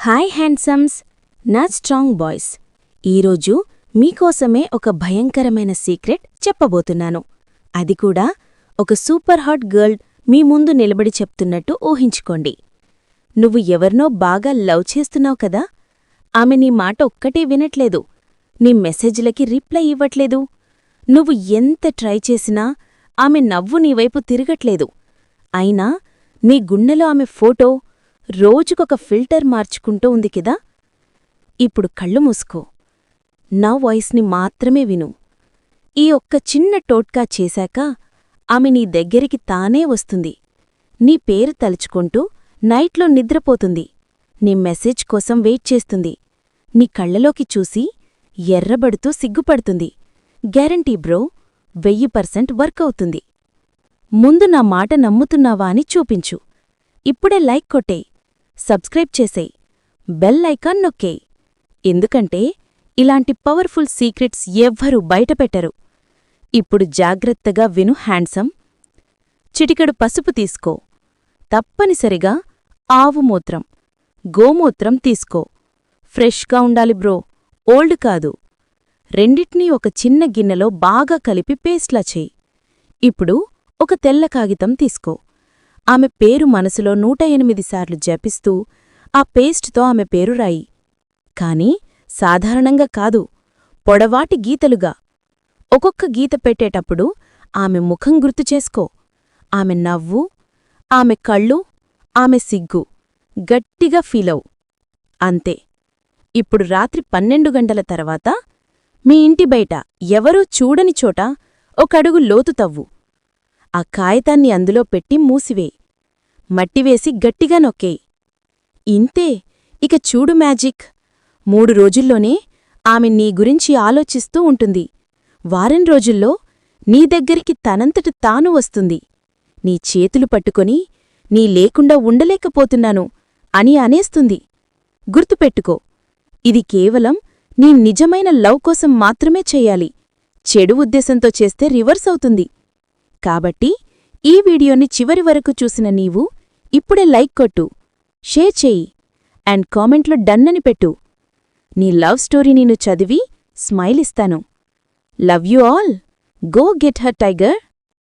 Hi హ్యాండ్సమ్స్, నా strong boys. ఈరోజు మీకోసమే ఒక భయంకరమైన సీక్రెట్ చెప్పబోతున్నాను. అది కూడా ఒక సూపర్ హాట్ గర్ల్ మీ ముందు నిలబడి చెప్తున్నట్టు ఊహించుకోండి. నువ్వు ఎవరినో బాగా లవ్ చేస్తున్నావు కదా, ఆమె నీ మాట ఒక్కటే వినట్లేదు, నీ మెసేజ్లకి రిప్లై ఇవ్వట్లేదు. నువ్వు ఎంత ట్రై చేసినా ఆమె నవ్వు నీవైపు తిరగట్లేదు. అయినా నీ గుండెలో ఆమె ఫోటో రోజుకొక ఫిల్టర్ మార్చుకుంటూ ఉంది కదా. ఇప్పుడు కళ్ళు మూసుకో, నా వాయిస్ని మాత్రమే విను. ఈ ఒక్క చిన్న టోట్కా చేశాక ఆమె నీ దగ్గరికి తానే వస్తుంది. నీ పేరు తలుచుకుంటూ నైట్లో నిద్రపోతుంది. నీ మెసేజ్ కోసం వెయిట్ చేస్తుంది. నీ కళ్ళలోకి చూసి ఎర్రబడుతూ సిగ్గుపడుతుంది. గ్యారంటీ బ్రో, 1000% వర్క్ అవుతుంది. ముందు నా మాట నమ్ముతున్నావా అని చూపించు. ఇప్పుడే లైక్ కొట్టేయ్, సబ్స్క్రైబ్ చేసేయ్, బెల్ ఐకాన్ నొక్కేయ్. ఎందుకంటే ఇలాంటి పవర్ఫుల్ సీక్రెట్స్ ఎవ్వరూ బయటపెట్టరు. ఇప్పుడు జాగ్రత్తగా విను హ్యాండ్సమ్. చిటికెడు పసుపు తీసుకో. తప్పనిసరిగా ఆవు మూత్రం, గోమూత్రం తీసుకో. ఫ్రెష్గా ఉండాలి బ్రో, ఓల్డ్ కాదు. రెండిట్నీ ఒక చిన్న గిన్నెలో బాగా కలిపి పేస్ట్లా చెయ్యి. ఇప్పుడు ఒక తెల్ల కాగితం తీసుకో. ఆమె పేరు మనసులో 108 సార్లు జపిస్తూ ఆ పేస్ట్తో ఆమె పేరు రాయి. కాని సాధారణంగా కాదు, పొడవాటి గీతలుగా. ఒక్కొక్క గీత పెట్టేటప్పుడు ఆమె ముఖం గుర్తుచేసుకో. ఆమె నవ్వు, ఆమె కళ్ళు, ఆమె సిగ్గు గట్టిగా ఫీలవు. అంతే. ఇప్పుడు రాత్రి 12 గంటల తర్వాత మీ ఇంటి బయట ఎవరూ చూడని చోట ఒక అడుగు లోతు తవ్వు. ఆ కాగితాన్ని అందులో పెట్టి మూసివేయి. మట్టివేసి గట్టిగా నొక్కేయి. ఇంతే. ఇక చూడు మ్యాజిక్. 3 రోజుల్లోనే ఆమె నీ గురించి ఆలోచిస్తూ ఉంటుంది. వారం రోజుల్లో నీ దగ్గరికి తనంతట తాను వస్తుంది. నీ చేతులు పట్టుకొని నీ లేకుండా ఉండలేకపోతున్నాను అని అనేస్తుంది. గుర్తుపెట్టుకో, ఇది కేవలం నీ నిజమైన లవ్ కోసం మాత్రమే చెయ్యాలి. చెడు ఉద్దేశంతో చేస్తే రివర్స్ అవుతుంది. కాబట్టి ఈ వీడియోని చివరి వరకు చూసిన నీవు ఇప్పుడే లైక్ కొట్టు, షేర్ చెయ్యి, అండ్ కామెంట్లో డన్ అని పెట్టు. నీ లవ్ స్టోరీ నేను చదివి స్మైల్ ఇస్తాను. Love you all. Go get her tiger.